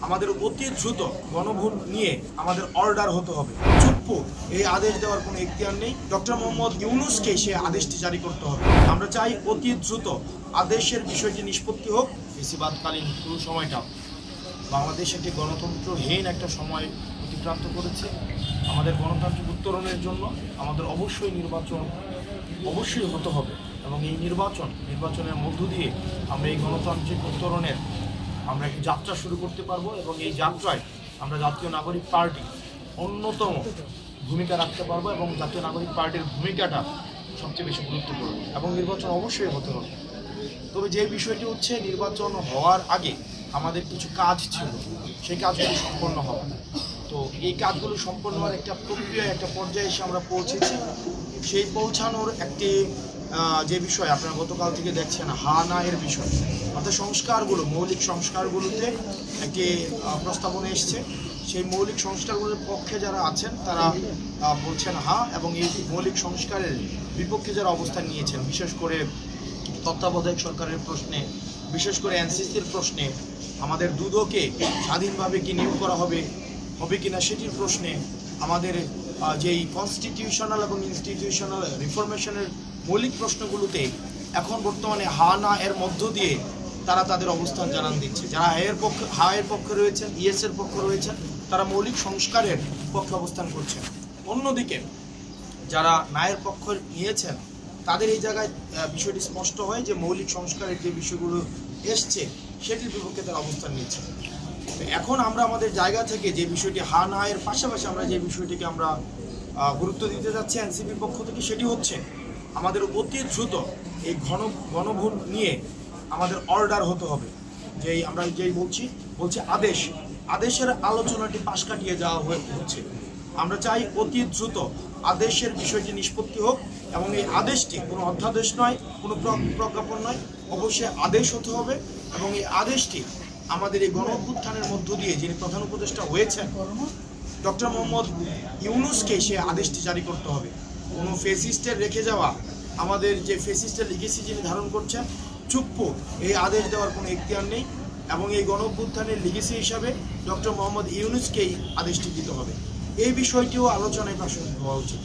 আমাদের অতি দ্রুত গণভোট নিয়ে আমাদের অর্ডার হতে হবে। চুপ্পু এই আদেশ দেওয়ার কোনো এখতিয়ার নেই। ডক্টর মোহাম্মদ ইউনূসকে সে আদেশটি জারি করতে হবে। আমরা চাই অতি দ্রুত আদেশের বিষয়টি নিষ্পত্তি হোক। ফেসিবাদকালীন পুরো সময়টা বাংলাদেশ একটি গণতন্ত্রহীন একটা সময় অতিক্রান্ত করেছে। আমাদের গণতান্ত্রিক উত্তরণের জন্য আমাদের অবশ্যই নির্বাচন হতে হবে এবং এই নির্বাচনের মধ্য দিয়ে আমরা এই গণতান্ত্রিক উত্তরণের আমরা একটি যাত্রা শুরু করতে পারবো এবং এই যাত্রায় আমরা জাতীয় নাগরিক পার্টি অন্যতম ভূমিকা রাখতে পারবো এবং জাতীয় নাগরিক পার্টির ভূমিকাটা সবচেয়ে বেশি গুরুত্বপূর্ণ এবং নির্বাচন অবশ্যই হতে হবে। তবে যে বিষয়টি হচ্ছে, নির্বাচন হওয়ার আগে আমাদের কিছু কাজ ছিল, সেই কাজগুলো সম্পন্ন হবে। তো এই কাজগুলো সম্পন্ন হওয়ার একটা প্রক্রিয়া, একটা পর্যায়ে এসে আমরা পৌঁছেছি। সেই পৌঁছানোর একটি যে বিষয় আপনারা গতকাল থেকে দেখছেন, হা না এর বিষয়, অর্থাৎ সংস্কারগুলো, মৌলিক সংস্কারগুলোতে একটি প্রস্তাবনা এসছে। সেই মৌলিক সংস্কারগুলোর পক্ষে যারা আছেন তারা বলছেন হা, এবং এই মৌলিক সংস্কারের বিপক্ষে যারা অবস্থান নিয়েছেন, বিশেষ করে তত্ত্বাবধায়ক সরকারের প্রশ্নে, বিশেষ করে এনসিসির প্রশ্নে, আমাদের দুদকে স্বাধীনভাবে কি নিয়োগ করা হবে কিনা সেটির প্রশ্নে, আমাদের যেই কনস্টিটিউশনাল এবং ইনস্টিটিউশনাল রিফরমেশনের মৌলিক প্রশ্নগুলোতে এখন বর্তমানে হা না এর মধ্য দিয়ে তারা তাদের অবস্থান জানান দিচ্ছে। যারা হা এর পক্ষে রয়েছেন, ইয়েস এর পক্ষে রয়েছেন, তারা মৌলিক সংস্কারের পক্ষে অবস্থান করছেন। অন্যদিকে যারা নায়ের পক্ষ নিয়েছেন তাদের এই জায়গায় বিষয়টি স্পষ্ট হয় যে মৌলিক সংস্কারের যে বিষয়গুলো এসছে সেটির বিপক্ষে তারা অবস্থান নিচ্ছে। এখন আমরা আমাদের জায়গা থেকে যে বিষয়টি হা না এর পাশাপাশি আমরা যে বিষয়টিকে আমরা গুরুত্ব দিতে যাচ্ছি এনসিপির পক্ষ থেকে, সেটি হচ্ছে আমাদের অতি দ্রুত এই গণভোট নিয়ে আমাদের অর্ডার হতে হবে। আমরা বলছি আদেশের আলোচনাটি পাশ কাটিয়ে যাওয়া হচ্ছে। আমরা চাই অতি দ্রুত আদেশের বিষয়টি নিষ্পত্তি হোক এবং এই আদেশটি কোনো অধ্যাদেশ নয়, কোনো প্রজ্ঞাপন নয়, অবশ্যই আদেশ হতে হবে এবং এই আদেশটি আমাদের এই গণ-অভ্যুত্থানের মধ্য দিয়ে যিনি প্রধান উপদেষ্টা হয়েছেন ডক্টর মোহাম্মদ ইউনূসকে সে আদেশটি জারি করতে হবে। কোনো ফেসিস্টের রেখে যাওয়া, আমাদের যে ফেসিস্টের লিগেসি যিনি ধারণ করছেন চুপ্পু, এই আদেশ দেওয়ার কোনো এখতিয়ার নেই এবং এই গণ-অভ্যুত্থানের লিগেসি হিসাবে ডক্টর মোহাম্মদ ইউনূসকেই আদেশটি দিতে হবে। এই বিষয়টিও আলোচনায় প্রাসঙ্গিক হওয়া উচিত।